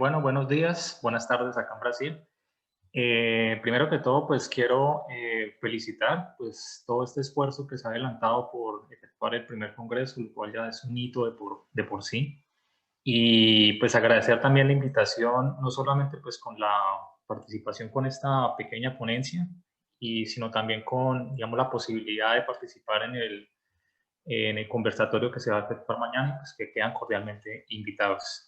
Bueno, buenos días, buenas tardes acá en Brasil. Primero que todo, pues quiero felicitar pues todo este esfuerzo que se ha adelantado por efectuar el primer congreso, el cual ya es un hito de por sí. Y pues agradecer también la invitación, no solamente pues con la participación con esta pequeña ponencia, sino también con, digamos, la posibilidad de participar en el conversatorio que se va a efectuar mañana, pues que quedan cordialmente invitados.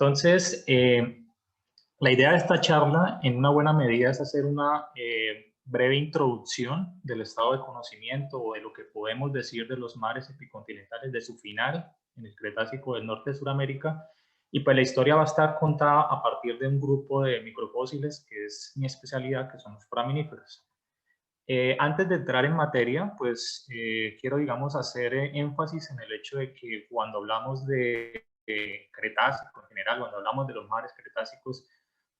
Entonces, la idea de esta charla, en una buena medida, es hacer una breve introducción del estado de conocimiento o de lo que podemos decir de los mares epicontinentales, de su final en el Cretácico del norte de Sudamérica. Y pues la historia va a estar contada a partir de un grupo de microfósiles, que es mi especialidad, que son los foraminíferos. Antes de entrar en materia, pues quiero, digamos, hacer énfasis en el hecho de que cuando hablamos de Cretácico en general, cuando hablamos de los mares cretácicos,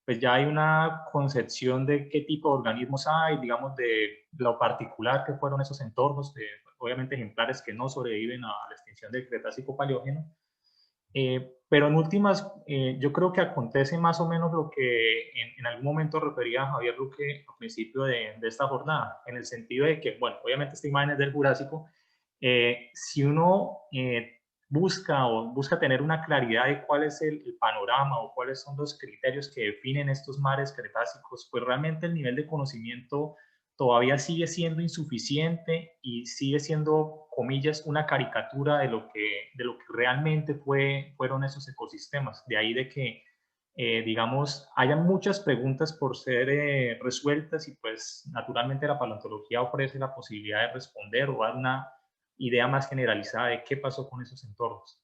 pues ya hay una concepción de qué tipo de organismos hay, digamos, de lo particular que fueron esos entornos, de, obviamente ejemplares que no sobreviven a la extinción del Cretácico Paleógeno. Pero en últimas, yo creo que acontece más o menos lo que en algún momento refería Javier Luque al principio de esta jornada, en el sentido de que, bueno, obviamente esta imagen es del Jurásico. Si uno busca tener una claridad de cuál es el panorama o cuáles son los criterios que definen estos mares cretácicos, pues realmente el nivel de conocimiento todavía sigue siendo insuficiente y sigue siendo, comillas, una caricatura de lo que realmente fueron esos ecosistemas. De ahí de que, digamos, haya muchas preguntas por ser resueltas y pues naturalmente la paleontología ofrece la posibilidad de responder o dar una idea más generalizada de qué pasó con esos entornos.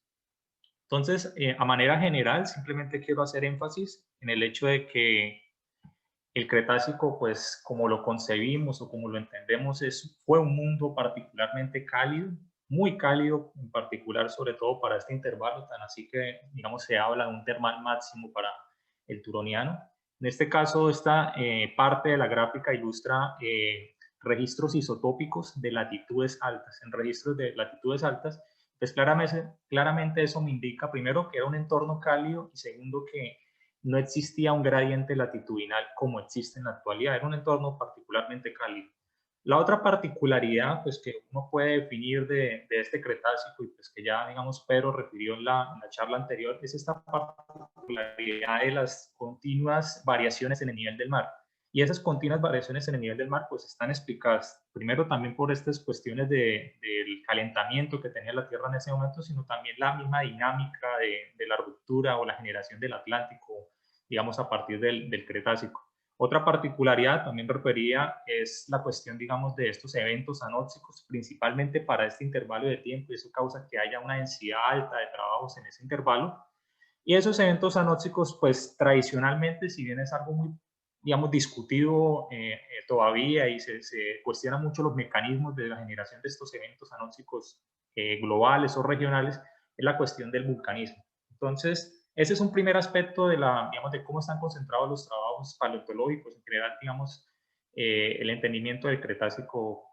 Entonces, a manera general, simplemente quiero hacer énfasis en el hecho de que el Cretácico, pues como lo concebimos o como lo entendemos, fue un mundo particularmente cálido, muy cálido en particular, sobre todo para este intervalo, tan así que, digamos, se habla de un termal máximo para el Turoniano. En este caso, esta parte de la gráfica ilustra registros isotópicos de latitudes altas. En registros de latitudes altas, pues claramente eso me indica, primero, que era un entorno cálido y segundo, que no existía un gradiente latitudinal como existe en la actualidad, era un entorno particularmente cálido. La otra particularidad pues, que uno puede definir de este Cretácico y pues, que ya, digamos, Pedro refirió en la charla anterior, es esta particularidad de las continuas variaciones en el nivel del mar. Y esas continuas variaciones en el nivel del mar pues están explicadas primero también por estas cuestiones del calentamiento que tenía la Tierra en ese momento, sino también la misma dinámica de la ruptura o la generación del Atlántico, digamos, a partir del Cretácico. Otra particularidad también refería es la cuestión, digamos, de estos eventos anóxicos, principalmente para este intervalo de tiempo, y eso causa que haya una densidad alta de trabajos en ese intervalo. Y esos eventos anóxicos, pues tradicionalmente, si bien es algo muy, digamos, discutido todavía y se cuestionan mucho los mecanismos de la generación de estos eventos anóxicos globales o regionales, es la cuestión del vulcanismo. Entonces, ese es un primer aspecto digamos, de cómo están concentrados los trabajos paleontológicos, en general, digamos, el entendimiento del Cretácico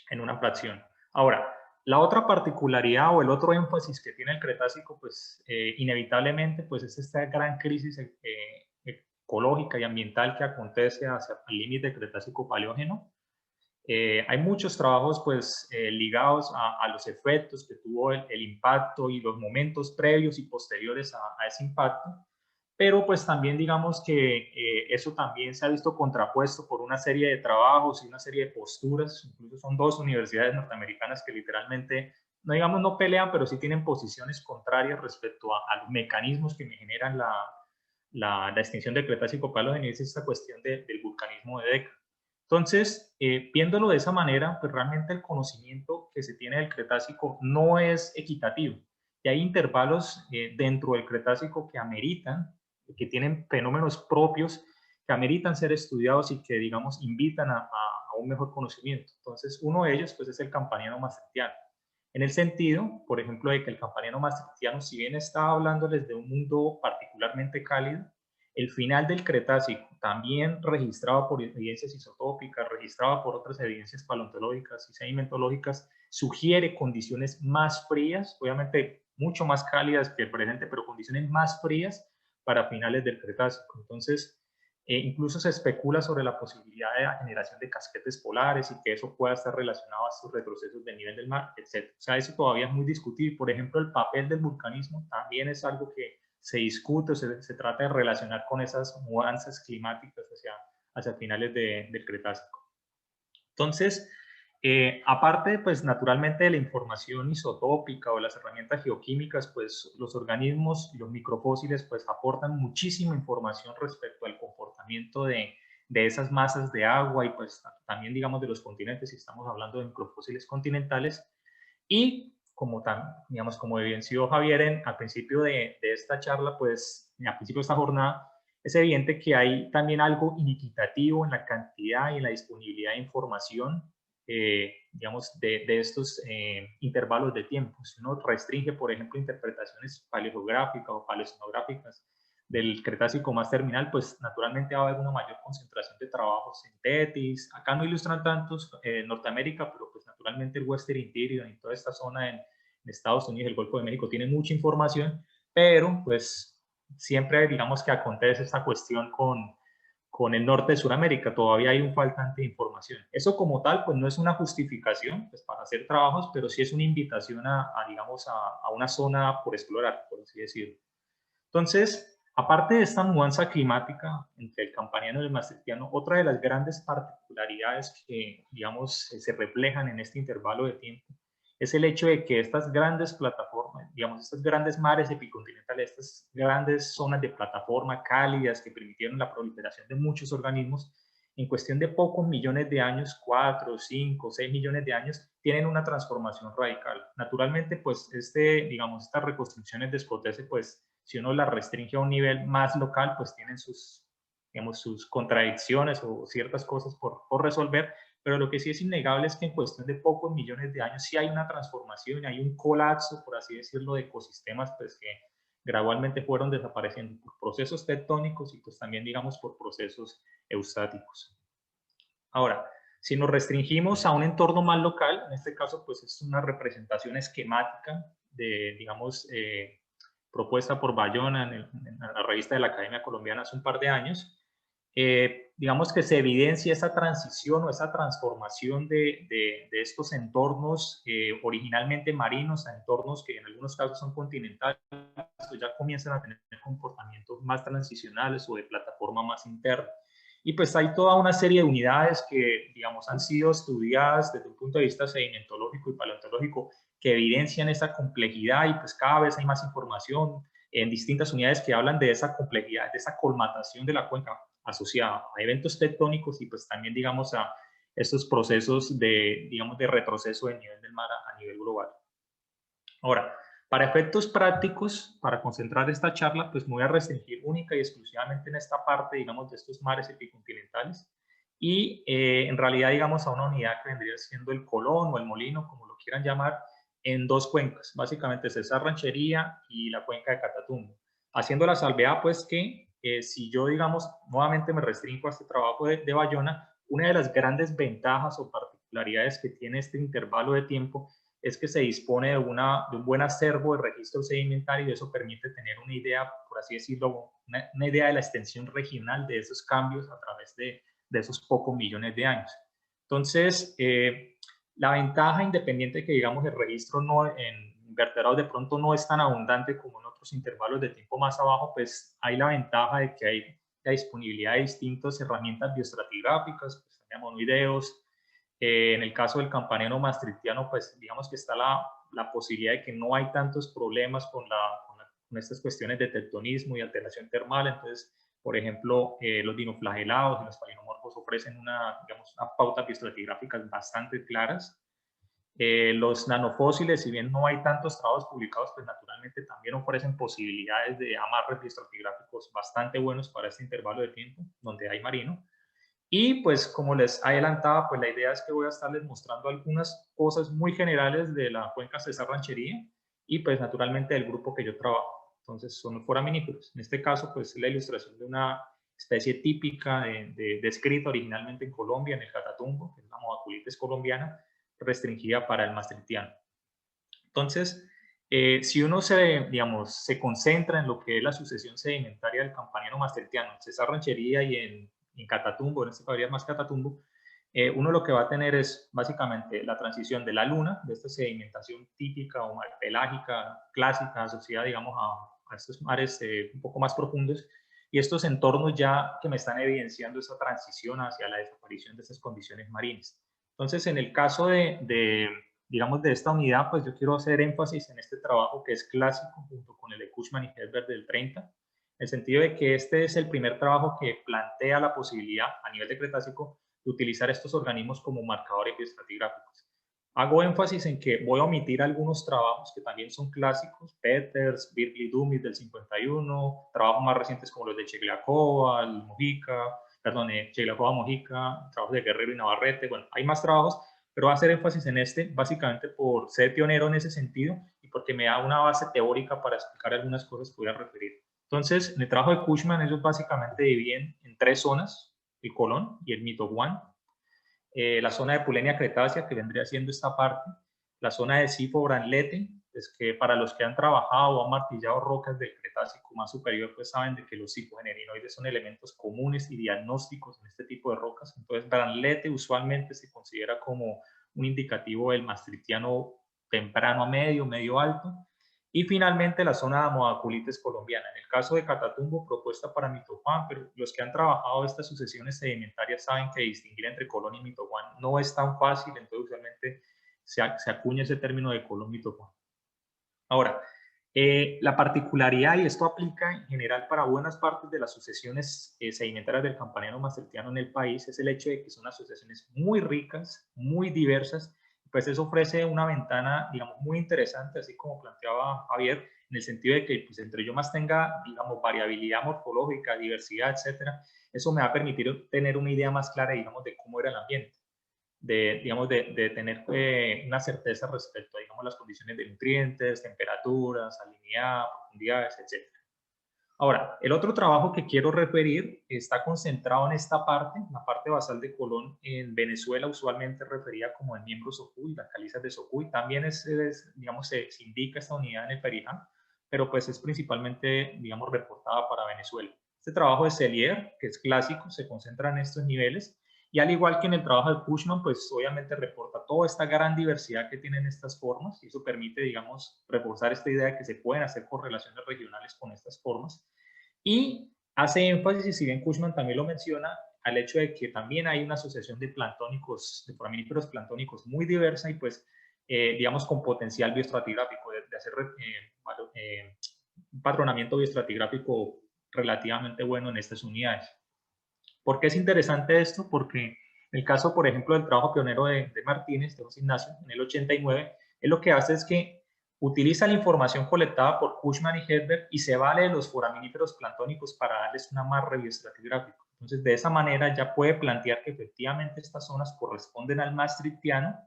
en una fracción. Ahora, la otra particularidad o el otro énfasis que tiene el Cretácico, pues inevitablemente, pues es esta gran crisis ecológica y ambiental que acontece hacia el límite Cretácico-Paleógeno. Hay muchos trabajos pues ligados a los efectos que tuvo el impacto y los momentos previos y posteriores a ese impacto, pero pues también digamos que eso también se ha visto contrapuesto por una serie de trabajos y una serie de posturas. Incluso son dos universidades norteamericanas que literalmente, no digamos no pelean, pero sí tienen posiciones contrarias respecto a los mecanismos que generan la extinción del Cretácico Paleógeno, y es esta cuestión del vulcanismo de Deca. Entonces, viéndolo de esa manera, pues realmente el conocimiento que se tiene del Cretácico no es equitativo. Y hay intervalos dentro del Cretácico que ameritan, que tienen fenómenos propios que ameritan ser estudiados y que, digamos, invitan a un mejor conocimiento. Entonces, uno de ellos, pues, es el Campaniano maastrichtiano. En el sentido, por ejemplo, de que el Campaniano maastrichtiano, si bien está hablándoles de un mundo particularmente cálido, el final del Cretácico, también registrado por evidencias isotópicas, registrado por otras evidencias paleontológicas y sedimentológicas, sugiere condiciones más frías, obviamente mucho más cálidas que el presente, pero condiciones más frías para finales del Cretácico. Entonces, incluso se especula sobre la posibilidad de la generación de casquetes polares y que eso pueda estar relacionado a estos retrocesos del nivel del mar, etc. O sea, eso todavía es muy discutible. Por ejemplo, el papel del vulcanismo también es algo que se discute, se trata de relacionar con esas mudanzas climáticas hacia finales del Cretácico. Entonces, aparte, pues naturalmente de la información isotópica o las herramientas geoquímicas, pues los organismos y los microfósiles pues aportan muchísima información respecto al comportamiento de esas masas de agua y pues también digamos de los continentes, si estamos hablando de microfósiles continentales. Y digamos, como evidenció Javier al principio de esta charla, pues al principio de esta jornada, es evidente que hay también algo inequitativo en la cantidad y en la disponibilidad de información, digamos, de estos intervalos de tiempo. Si uno restringe, por ejemplo, interpretaciones paleográficas o paleoceanográficas del Cretácico más terminal, pues naturalmente va a haber una mayor concentración de trabajos en Tetis. Acá no ilustran tantos Norteamérica, pero pues naturalmente el Western Interior y toda esta zona en Estados Unidos, el Golfo de México, tiene mucha información, pero pues siempre digamos que acontece esta cuestión con el norte de Sudamérica, todavía hay un faltante de información. Eso como tal, pues no es una justificación pues, para hacer trabajos, pero sí es una invitación digamos, a una zona por explorar, por así decirlo. Entonces, aparte de esta mudanza climática entre el campaniano y el maastrichtiano, otra de las grandes particularidades que, digamos, se reflejan en este intervalo de tiempo es el hecho de que estas grandes plataformas, digamos, estos grandes mares epicontinentales, estas grandes zonas de plataforma cálidas que permitieron la proliferación de muchos organismos, en cuestión de pocos millones de años, 4, 5, 6 millones de años, tienen una transformación radical. Naturalmente, pues, digamos, estas reconstrucciones de Scotese, pues, si uno las restringe a un nivel más local, pues tienen digamos, sus contradicciones o ciertas cosas por resolver, pero lo que sí es innegable es que en cuestión de pocos millones de años sí hay una transformación, hay un colapso, por así decirlo, de ecosistemas pues, que gradualmente fueron desapareciendo por procesos tectónicos y pues también, digamos, por procesos eustáticos. Ahora, si nos restringimos a un entorno más local, en este caso, pues es una representación esquemática de, digamos, propuesta por Bayona en la revista de la Academia Colombiana hace un par de años, digamos que se evidencia esa transición o esa transformación de estos entornos originalmente marinos a entornos que en algunos casos son continentales, o ya comienzan a tener comportamientos más transicionales o de plataforma más interna. Y pues hay toda una serie de unidades que, digamos, han sido estudiadas desde un punto de vista sedimentológico y paleontológico que evidencian esa complejidad y pues cada vez hay más información en distintas unidades que hablan de esa complejidad, de esa colmatación de la cuenca asociada a eventos tectónicos y pues también, digamos, a estos procesos digamos, de retroceso del nivel del mar a nivel global. Ahora, para efectos prácticos, para concentrar esta charla, pues me voy a restringir única y exclusivamente en esta parte, digamos, de estos mares epicontinentales y en realidad, digamos, a una unidad que vendría siendo el Colón o el Molino, como lo quieran llamar, en dos cuencas, básicamente Cesar Ranchería y la cuenca de Catatumbo. Haciendo la salvedad, pues que si yo, digamos, nuevamente me restringo a este trabajo de Bayona, una de las grandes ventajas o particularidades que tiene este intervalo de tiempo es que se dispone de un buen acervo de registro sedimentario y eso permite tener una idea, por así decirlo, una idea de la extensión regional de esos cambios a través de esos pocos millones de años. Entonces, la ventaja independiente que digamos el registro en invertebrados de pronto no es tan abundante como en otros intervalos de tiempo más abajo, pues hay la ventaja de que hay la disponibilidad de distintas herramientas bioestratigráficas, pues, monoideos. En el caso del campanero maastrichtiano, pues digamos que está la posibilidad de que no hay tantos problemas con estas cuestiones de tectonismo y alteración termal. Entonces, por ejemplo, los dinoflagelados y los palinomorfos ofrecen digamos, unas pautas bioestratigráficas bastante claras. Los nanofósiles, si bien no hay tantos trabajos publicados, pues naturalmente también ofrecen posibilidades de amarres bioestratigráficos bastante buenos para este intervalo de tiempo donde hay marino. Y pues como les adelantaba, pues la idea es que voy a estarles mostrando algunas cosas muy generales de la cuenca Cesar Ranchería y pues naturalmente del grupo que yo trabajo. Entonces son foraminíferos. En este caso pues la ilustración de una especie típica descrita originalmente en Colombia, en el Catatumbo, que es la Modaculites colombiana, restringida para el maastrichtiano. Entonces, Si uno se concentra en lo que es la sucesión sedimentaria del Campaniano maastrichtiano, en Cesar Ranchería y en Catatumbo, en este caso más Catatumbo, uno lo que va a tener es básicamente la transición de la luna, de esta sedimentación típica o pelágica, clásica, asociada, digamos, a estos mares un poco más profundos, y estos entornos ya que me están evidenciando esa transición hacia la desaparición de esas condiciones marinas. Entonces, en el caso digamos, de esta unidad, pues yo quiero hacer énfasis en este trabajo que es clásico junto con el de Cushman y Hedberg del 30, en el sentido de que este es el primer trabajo que plantea la posibilidad a nivel de Cretácico de utilizar estos organismos como marcadores bioestratigráficos. Hago énfasis en que voy a omitir algunos trabajos que también son clásicos, Peters, Birkley Dumit del 51, trabajos más recientes como los de Chegliakova, Mojica, perdón, Chegliakova, Mojica, trabajos de Guerrero y Navarrete, bueno, hay más trabajos, pero voy a hacer énfasis en este, básicamente por ser pionero en ese sentido y porque me da una base teórica para explicar algunas cosas que voy a referir. Entonces, en el trabajo de Cushman, ellos básicamente dividen en tres zonas, el colon y el mitoguán, la zona de Pulenia cretácea, que vendría siendo esta parte, la zona de Sifo-Branlete, es que para los que han trabajado o han martillado rocas del Cretácico más superior, pues saben de que los sifogenerinoides son elementos comunes y diagnósticos en este tipo de rocas. Entonces, Branlete usualmente se considera como un indicativo del maastrichtiano temprano a medio, medio alto. Y finalmente la zona de Amoaculites colombiana. En el caso de Catatumbo, propuesta para Mitojuan, pero los que han trabajado estas sucesiones sedimentarias saben que distinguir entre colón y Mitojuan no es tan fácil, entonces usualmente se acuña ese término de colón Mitojuan. Ahora, la particularidad, y esto aplica en general para buenas partes de las sucesiones sedimentarias del Campaniano maastrichtiano en el país, es el hecho de que son asociaciones muy ricas, muy diversas, pues eso ofrece una ventana, digamos, muy interesante, así como planteaba Javier, en el sentido de que pues, entre yo más tenga, digamos, variabilidad morfológica, diversidad, etcétera, eso me va a permitir tener una idea más clara, digamos, de cómo era el ambiente, digamos, de tener una certeza respecto a, digamos, las condiciones de nutrientes, temperaturas, salinidad, profundidades, etc. Ahora, el otro trabajo que quiero referir está concentrado en esta parte, la parte basal de Colón en Venezuela, usualmente referida como el miembro Socuy, las calizas de Socuy. También digamos, se indica esta unidad en el Perijá, pero pues es principalmente, digamos, reportada para Venezuela. Este trabajo de Cellier, que es clásico, se concentra en estos niveles y al igual que en el trabajo de Cushman, pues obviamente reporta toda esta gran diversidad que tienen estas formas y eso permite, digamos, reforzar esta idea de que se pueden hacer correlaciones regionales con estas formas. Y hace énfasis, y si bien Cushman también lo menciona, al hecho de que también hay una asociación de planctónicos, de foraminíferos planctónicos muy diversa y pues, digamos, con potencial bioestratigráfico, de hacer un patronamiento bioestratigráfico relativamente bueno en estas unidades. ¿Por qué es interesante esto? Porque en el caso, por ejemplo, del trabajo pionero de Martínez, de José Ignacio, en el 89, él lo que hace es que utiliza la información colectada por Cushman y Hedberg y se vale de los foraminíferos planctónicos para darles una amarre bioestratigráfico. Entonces, de esa manera ya puede plantear que efectivamente estas zonas corresponden al maastrichtiano,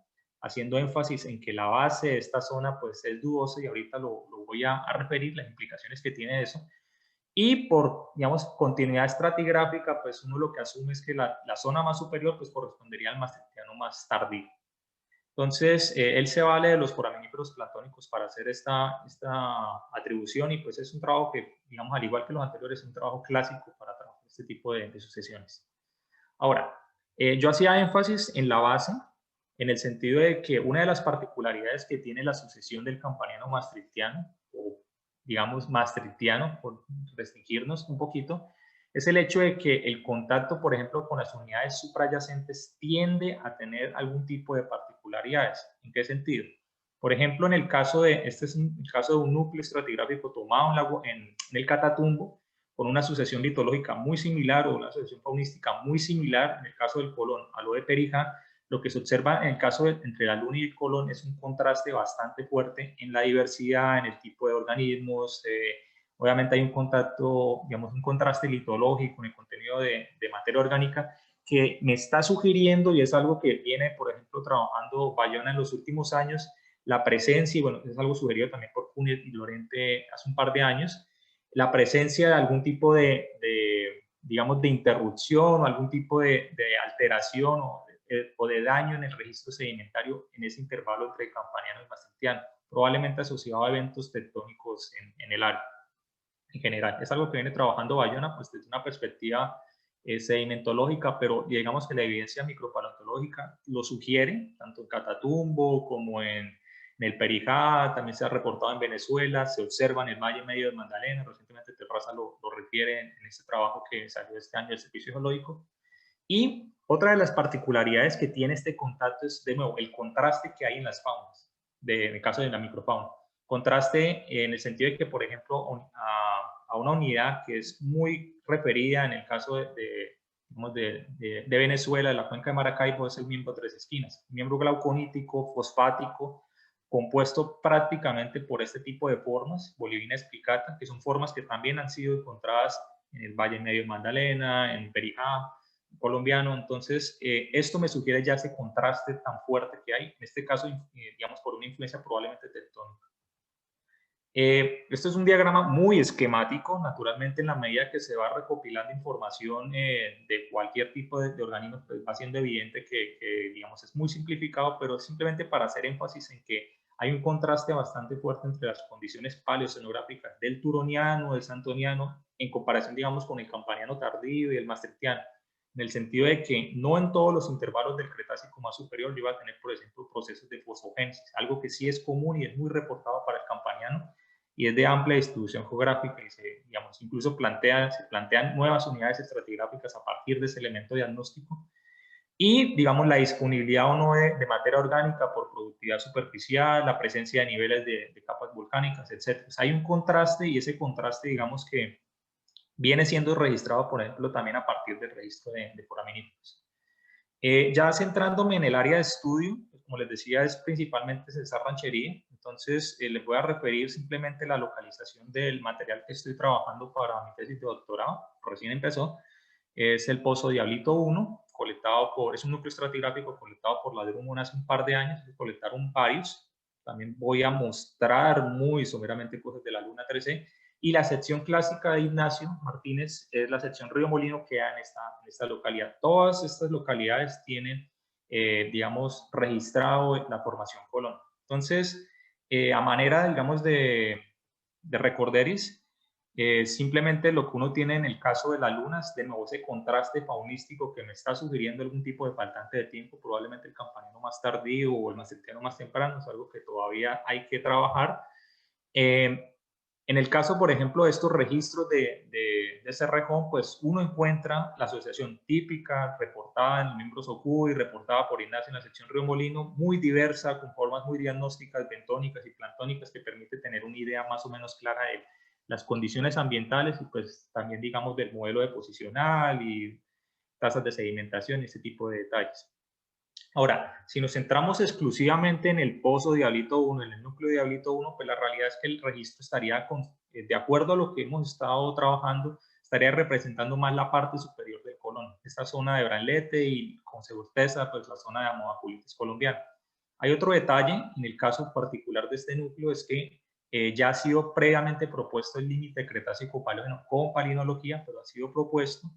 haciendo énfasis en que la base de esta zona pues es dudosa y ahorita lo voy a referir, las implicaciones que tiene eso. Y por, digamos, continuidad estratigráfica, pues uno lo que asume es que la zona más superior pues correspondería al maastrichtiano más tardío. Entonces, él se vale de los foraminíferos planctónicos para hacer esta atribución y pues es un trabajo que, digamos, al igual que los anteriores, es un trabajo clásico para trabajar este tipo de sucesiones. Ahora, yo hacía énfasis en la base, en el sentido de que una de las particularidades que tiene la sucesión del Campaniano maastrichtiano, o digamos maastrichtiano, por restringirnos un poquito, es el hecho de que el contacto, por ejemplo, con las unidades suprayacentes tiende a tener algún tipo de particularidades. ¿En qué sentido? Por ejemplo, en el caso este es el caso de un núcleo estratigráfico tomado en el Catatumbo, con una sucesión litológica muy similar o una sucesión faunística muy similar, en el caso del colon a lo de Perijá, lo que se observa en el caso entre la luna y el colon es un contraste bastante fuerte en la diversidad, en el tipo de organismos. Obviamente hay un contacto, digamos, un contraste litológico en el contenido de materia orgánica que me está sugiriendo, y es algo que viene, por ejemplo, trabajando Bayona en los últimos años, la presencia, y bueno, es algo sugerido también por Cunit y Lorente hace un par de años, la presencia de algún tipo digamos, de interrupción o algún tipo de alteración o de daño en el registro sedimentario en ese intervalo entre el campaniano y maastrichtiano. probablemente asociado a eventos tectónicos en el área en general. Es algo que viene trabajando Bayona pues, desde una perspectiva sedimentológica, pero digamos que la evidencia micropaleontológica lo sugiere, tanto en Catatumbo como en el Perijá, también se ha reportado en Venezuela, se observa en el Valle Medio del Magdalena, recientemente Terraza lo refiere en este trabajo que salió este año del Servicio Geológico. Y otra de las particularidades que tiene este contacto es, de nuevo, el contraste que hay en las faunas, en el caso de la microfauna. Contraste en el sentido de que, por ejemplo, a una unidad que es muy referida en el caso de Venezuela, de la cuenca de Maracaibo, es el miembro tres esquinas, un miembro glauconítico, fosfático, compuesto prácticamente por este tipo de formas, Bolivina explicata, que son formas que también han sido encontradas en el Valle Medio Magdalena, en Perijá, colombiano. Entonces, esto me sugiere ya ese contraste tan fuerte que hay, en este caso, digamos, por una influencia probablemente tectónica. Esto es un diagrama muy esquemático, naturalmente en la medida que se va recopilando información de cualquier tipo de organismo, pues va siendo evidente que, digamos, es muy simplificado, pero simplemente para hacer énfasis en que hay un contraste bastante fuerte entre las condiciones paleocenográficas del turoniano, del santoniano, en comparación, digamos, con el campaniano tardío y el maastrichtiano, en el sentido de que no en todos los intervalos del Cretácico más superior yo iba a tener, por ejemplo, procesos de fosfogénesis, algo que sí es común y es muy reportado para el campaniano, y es de amplia distribución geográfica y digamos, incluso se plantean nuevas unidades estratigráficas a partir de ese elemento diagnóstico. Y, digamos, la disponibilidad o no de materia orgánica por productividad superficial, la presencia de niveles de capas volcánicas, etc. Pues hay un contraste y ese contraste, digamos, que viene siendo registrado, por ejemplo, también a partir del registro de foraminíferos. Ya centrándome en el área de estudio, pues, como les decía, es principalmente Cesar Ranchería. Entonces, les voy a referir simplemente la localización del material que estoy trabajando para mi tesis de doctorado. Recién empezó. Es el Pozo Diablito 1, es un núcleo estratigráfico colectado por la Drummond hace un par de años. Se colectaron varios. También voy a mostrar muy someramente cosas de la Luna 13. Y la sección clásica de Ignacio Martínez es la sección Río Molino que queda en esta localidad. Todas estas localidades tienen, digamos, registrado la formación Colón. Entonces, a manera, digamos, de recorderis, simplemente lo que uno tiene en el caso de la luna es de nuevo ese contraste faunístico que me está sugiriendo algún tipo de faltante de tiempo, probablemente el campanino más tardío o el maastrichtiano más temprano, es algo que todavía hay que trabajar. En el caso, por ejemplo, de estos registros de Cerrejón, pues uno encuentra la asociación típica, reportada en los miembros OCU y reportada por Ignacio en la sección Río Molino, muy diversa, con formas muy diagnósticas, bentónicas y plantónicas, que permite tener una idea más o menos clara de las condiciones ambientales y pues también, digamos, del modelo deposicional y tasas de sedimentación y ese tipo de detalles. Ahora, si nos centramos exclusivamente en el pozo Diablito 1, en el núcleo Diablito 1, pues la realidad es que el registro estaría, de acuerdo a lo que hemos estado trabajando, estaría representando más la parte superior del colon, esta zona de Branlete y con certeza pues la zona de Amoaculitis colombiana. Hay otro detalle, en el caso particular de este núcleo, es que ya ha sido previamente propuesto el límite Cretácico-Paleógeno con palinología, pero ha sido propuesto,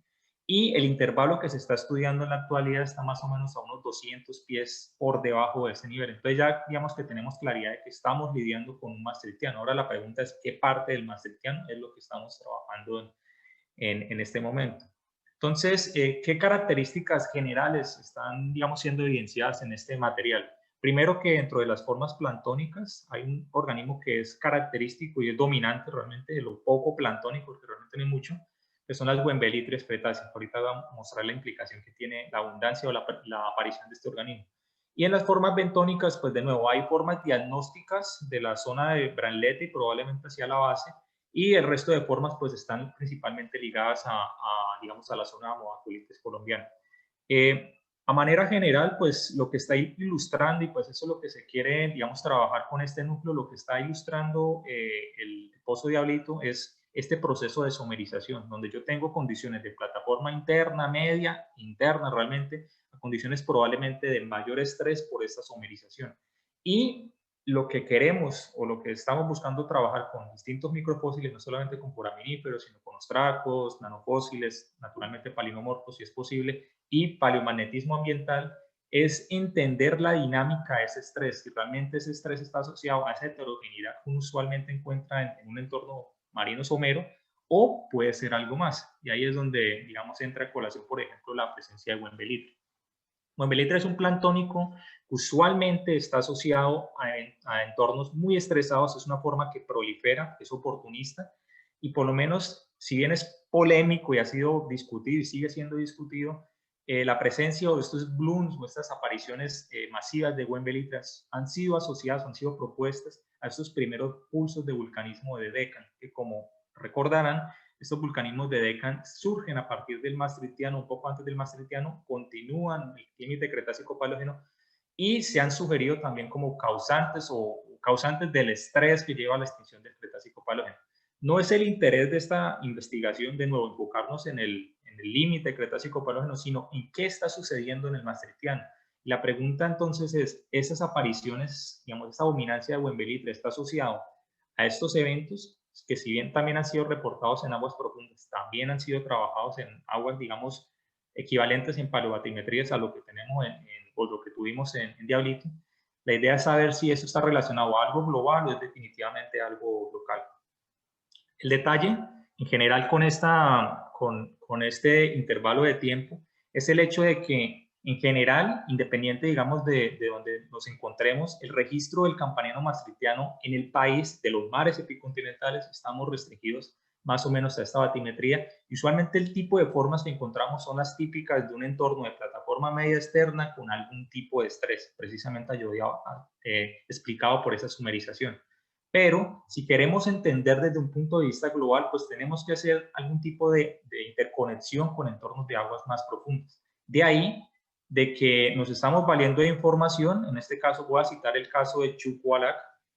y el intervalo que se está estudiando en la actualidad está más o menos a unos 200 pies por debajo de ese nivel. Entonces ya digamos que tenemos claridad de que estamos lidiando con un maastrichtiano. Ahora la pregunta es qué parte del maastrichtiano es lo que estamos trabajando en este momento. Entonces, ¿qué características generales están, digamos, siendo evidenciadas en este material? Primero, que dentro de las formas plantónicas hay un organismo que es característico y es dominante realmente de lo poco plantónico, que realmente no hay mucho, que son las Wembelitres cretáceas. Ahorita vamos a mostrar la implicación que tiene la abundancia o la aparición de este organismo. Y en las formas bentónicas, pues de nuevo, hay formas diagnósticas de la zona de Branlete y probablemente hacia la base, y el resto de formas pues están principalmente ligadas digamos, a la zona de Amoaculitis colombiana. A manera general, pues lo que está ilustrando, y pues eso es lo que se quiere, digamos, trabajar con este núcleo, lo que está ilustrando el Pozo Diablito es este proceso de somerización, donde yo tengo condiciones de plataforma interna, media, interna realmente, a condiciones probablemente de mayor estrés por esta somerización. Y lo que queremos o lo que estamos buscando trabajar con distintos microfósiles, no solamente con foraminíferos, sino con ostracos, nanofósiles, naturalmente palinomorfos si es posible, y paleomagnetismo ambiental, es entender la dinámica de ese estrés, si realmente ese estrés está asociado a esa heterogeneidad que uno usualmente encuentra en un entorno marino somero, o puede ser algo más. Y ahí es donde, digamos, entra a colación, por ejemplo, la presencia de buen belitre. Buen belitre es un planctónico que usualmente está asociado a entornos muy estresados, es una forma que prolifera, es oportunista, y por lo menos, si bien es polémico y ha sido discutido y sigue siendo discutido, la presencia de estos blooms o estas apariciones masivas de buen belitre han sido asociadas, han sido propuestas a estos primeros pulsos de vulcanismo de Deccan, que como recordarán, estos vulcanismos de Deccan surgen a partir del Maastrichtiano, un poco antes del Maastrichtiano, continúan el límite Cretácico-Paleógeno y se han sugerido también como causantes del estrés que lleva a la extinción del Cretácico-Paleógeno. No es el interés de esta investigación, de nuevo, enfocarnos en el límite Cretácico-Paleógeno, sino en qué está sucediendo en el Maastrichtiano. La pregunta entonces es, ¿esas apariciones, digamos, esta dominancia de buen belitre está asociado a estos eventos que si bien también han sido reportados en aguas profundas, también han sido trabajados en aguas, digamos, equivalentes en paleobatimetrías a lo que tenemos o lo que tuvimos en Diablito? La idea es saber si eso está relacionado a algo global o es definitivamente algo local. El detalle, en general, con este intervalo de tiempo, es el hecho de que, en general, independiente, digamos, de donde nos encontremos, el registro del campanino maastrichtiano en el país, de los mares epicontinentales, estamos restringidos más o menos a esta batimetría. Y usualmente el tipo de formas que encontramos son las típicas de un entorno de plataforma media externa con algún tipo de estrés, precisamente explicado por esa sumerización. Pero si queremos entender desde un punto de vista global, pues tenemos que hacer algún tipo de interconexión con entornos de aguas más profundas. De ahí de que nos estamos valiendo de información, en este caso voy a citar el caso de Chuqualac,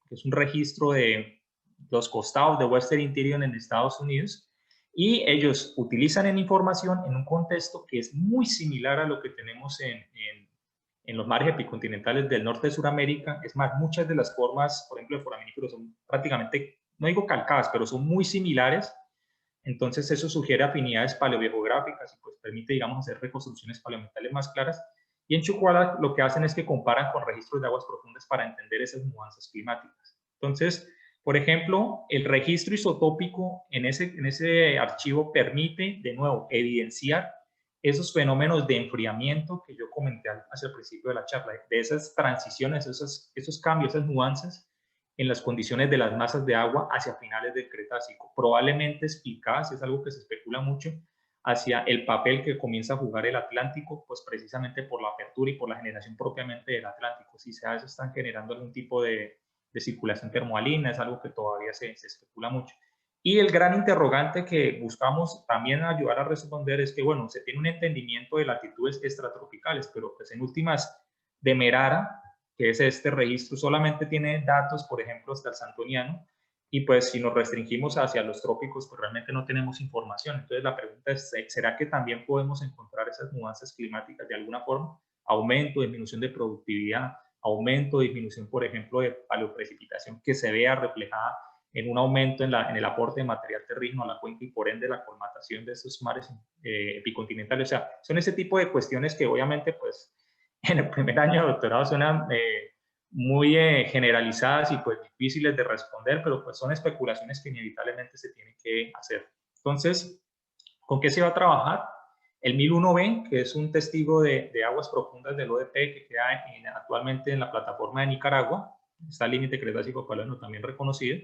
que es un registro de los costados de Western Interior en Estados Unidos, y ellos utilizan en información en un contexto que es muy similar a lo que tenemos en los mares epicontinentales del norte de Sudamérica. Es más, muchas de las formas, por ejemplo, de foraminíferos son prácticamente, no digo calcadas, pero son muy similares. Entonces eso sugiere afinidades paleobiográficas y pues permite, digamos, hacer reconstrucciones paleometales más claras. Y en Chuquala lo que hacen es que comparan con registros de aguas profundas para entender esas mudanzas climáticas. Entonces, por ejemplo, el registro isotópico en ese archivo permite, de nuevo, evidenciar esos fenómenos de enfriamiento que yo comenté hacia el principio de la charla, de esas transiciones, esos cambios, esas nuances en las condiciones de las masas de agua hacia finales del Cretácico, probablemente explicadas, es algo que se especula mucho, hacia el papel que comienza a jugar el Atlántico, pues precisamente por la apertura y por la generación propiamente del Atlántico. Si sea eso, están generando algún tipo de circulación termoalina, es algo que todavía se especula mucho. Y el gran interrogante que buscamos también ayudar a responder es que, bueno, se tiene un entendimiento de latitudes extratropicales, pero pues en últimas, de Merara, que es este registro, solamente tiene datos, por ejemplo, hasta el Santoniano, y pues si nos restringimos hacia los trópicos, pues realmente no tenemos información. Entonces la pregunta es, ¿será que también podemos encontrar esas mudanzas climáticas de alguna forma? Aumento, disminución de productividad, aumento, disminución, por ejemplo, de paleoprecipitación que se vea reflejada en un aumento en el aporte de material terrígeno a la cuenca y por ende la colmatación de esos mares epicontinentales. O sea, son ese tipo de cuestiones que obviamente pues en el primer año de doctorado suenan muy generalizadas y pues difíciles de responder, pero pues son especulaciones que inevitablemente se tienen que hacer. Entonces, ¿con qué se va a trabajar? El 1001B, que es un testigo de aguas profundas del ODP que queda actualmente en la plataforma de Nicaragua, está el límite Cretácico-Paleógeno también reconocido,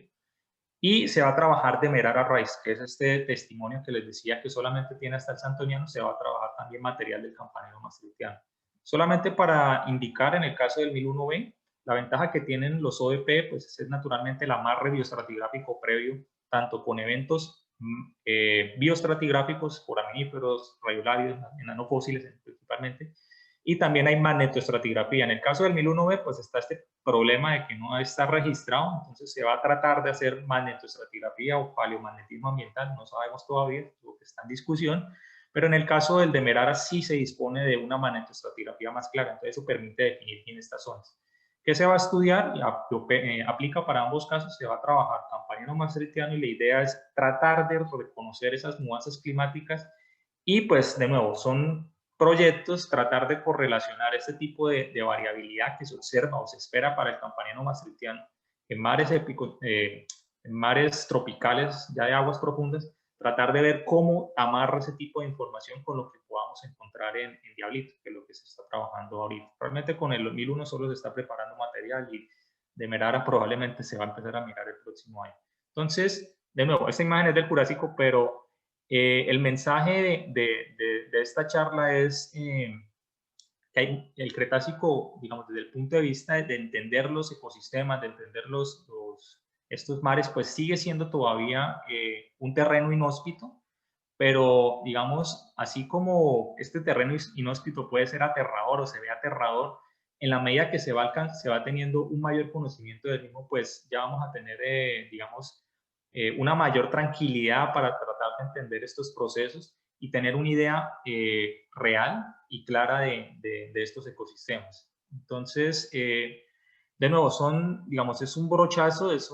y se va a trabajar de Merara Rice, que es este testimonio que les decía que solamente tiene hasta el Santoniano. Se va a trabajar también material del campanero maastrichtiano. Solamente para indicar, en el caso del 1001B, la ventaja que tienen los ODP pues, es naturalmente el amarre bioestratigráfico previo, tanto con eventos bioestratigráficos, foraminíferos, rayolarios, enanofósiles principalmente, y también hay magnetoestratigrafía. En el caso del 1001B, pues está este problema de que no está registrado, entonces se va a tratar de hacer magnetoestratigrafía o paleomagnetismo ambiental, no sabemos todavía, lo que está en discusión, pero en el caso del de Merara sí se dispone de una magnetoestratigrafía más clara, entonces eso permite definir bien estas zonas. ¿Qué se va a estudiar? Aplica para ambos casos, se va a trabajar campanino maastrichtiano y la idea es tratar de reconocer esas mudanzas climáticas y pues de nuevo son proyectos, tratar de correlacionar este tipo de variabilidad que se observa o se espera para el campaniano maastrichtiano en mares, en mares tropicales ya de aguas profundas, tratar de ver cómo amarra ese tipo de información con lo que podamos encontrar en Diablito, que es lo que se está trabajando ahorita. Realmente con el 2001 solo se está preparando material y de Merara probablemente se va a empezar a mirar el próximo año. Entonces, de nuevo, esta imagen es del Jurásico, pero el mensaje de esta charla es que el Cretácico, digamos, desde el punto de vista de entender los ecosistemas, de entender estos mares, pues sigue siendo todavía un terreno inhóspito, pero digamos, así como este terreno inhóspito puede ser aterrador o se ve aterrador, en la medida que se va teniendo un mayor conocimiento del mismo, pues ya vamos a tener, digamos, una mayor tranquilidad para tratar de entender estos procesos y tener una idea real y clara de estos ecosistemas. Entonces, de nuevo, digamos, es un brochazo, es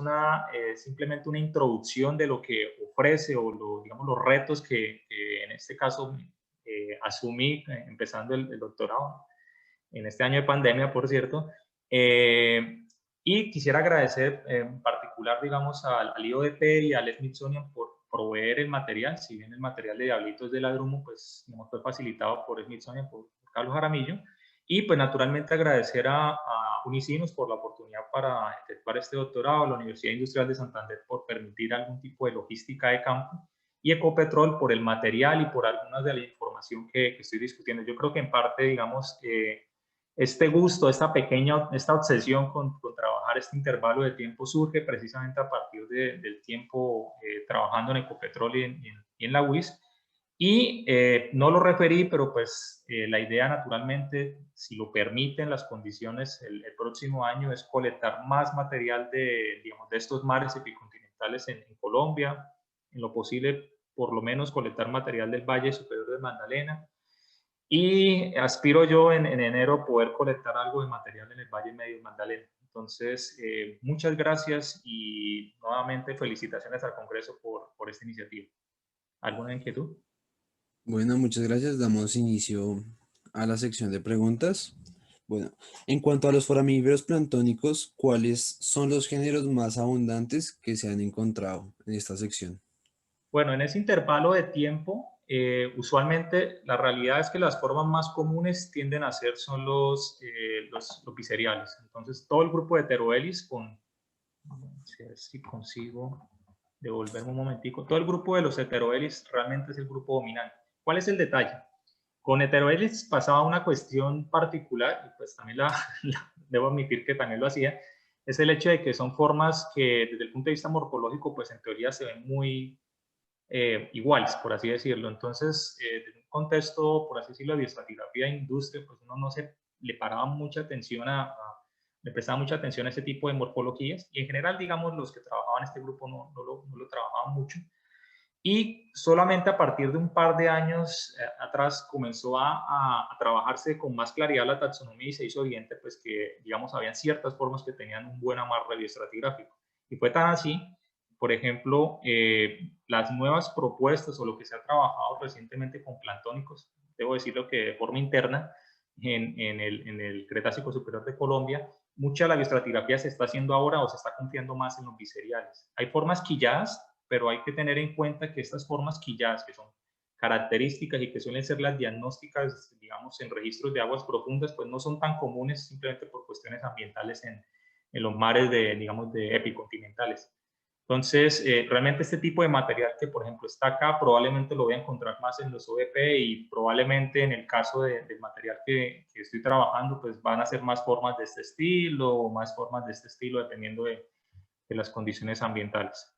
simplemente una introducción de lo que ofrece o digamos, los retos que en este caso asumí empezando el doctorado, en este año de pandemia, por cierto. Y quisiera agradecer en particular, digamos, al IODP y al Smithsonian por proveer el material. Si bien el material de Diablitos de la Drummond, pues, digamos, fue facilitado por Smithsonian, por Carlos Jaramillo. Y pues naturalmente agradecer a Unicinos por la oportunidad para efectuar este doctorado, a la Universidad Industrial de Santander por permitir algún tipo de logística de campo y Ecopetrol por el material y por algunas de la información que estoy discutiendo. Yo creo que en parte, digamos, este gusto, esta obsesión con trabajar este intervalo de tiempo surge precisamente a partir del tiempo trabajando en Ecopetrol y en la UIS. Y no lo referí, pero pues la idea naturalmente, si lo permiten las condiciones, el próximo año es colectar más material digamos, de estos mares epicontinentales en Colombia, en lo posible por lo menos colectar material del Valle Superior de Magdalena, y aspiro yo en enero poder colectar algo de material en el Valle Medio Magdalena. Entonces, muchas gracias y nuevamente felicitaciones al Congreso por esta iniciativa. ¿Alguna inquietud? Bueno, muchas gracias. Damos inicio a la sección de preguntas. Bueno, en cuanto a los foramíferos planctónicos, ¿cuáles son los géneros más abundantes que se han encontrado en esta sección? Bueno, en ese intervalo de tiempo, usualmente la realidad es que las formas más comunes tienden a ser son los lopiceriales. Entonces, todo el grupo de Heteroelis, a ver si consigo devolverme un momentico, todo el grupo de los Heteroelis realmente es el grupo dominante. ¿Cuál es el detalle? Con Heteroelis pasaba una cuestión particular, y pues también debo admitir que también lo hacía, es el hecho de que son formas que desde el punto de vista morfológico, pues en teoría se ven muy iguales, por así decirlo. Entonces, en un contexto, por así decirlo, de bioestratigrafía e industria, pues uno no le paraba mucha atención le prestaba mucha atención a ese tipo de morfologías, y en general, digamos, los que trabajaban en este grupo no lo trabajaban mucho. Y solamente a partir de un par de años atrás comenzó a trabajarse con más claridad la taxonomía y se hizo evidente pues que, digamos, habían ciertas formas que tenían un buen amarre bioestratigráfico. Y fue tan así, por ejemplo, las nuevas propuestas o lo que se ha trabajado recientemente con planctónicos, debo decirlo que de forma interna en el Cretácico Superior de Colombia, mucha de la bioestratigrafía se está haciendo ahora o se está confiando más en los biseriales. Hay formas quilladas, pero hay que tener en cuenta que estas formas quilladas, que son características y que suelen ser las diagnósticas, digamos, en registros de aguas profundas, pues no son tan comunes simplemente por cuestiones ambientales en los mares digamos, de epicontinentales. Entonces, realmente este tipo de material que, por ejemplo, está acá, probablemente lo voy a encontrar más en los ODP y probablemente en el caso del material que estoy trabajando, pues van a ser más formas de este estilo o más formas de este estilo, dependiendo de las condiciones ambientales.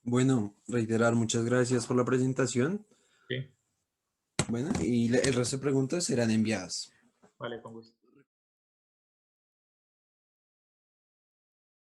Bueno, reiterar, muchas gracias por la presentación. Sí, Bueno, y el resto de preguntas serán enviadas. vale, con gusto.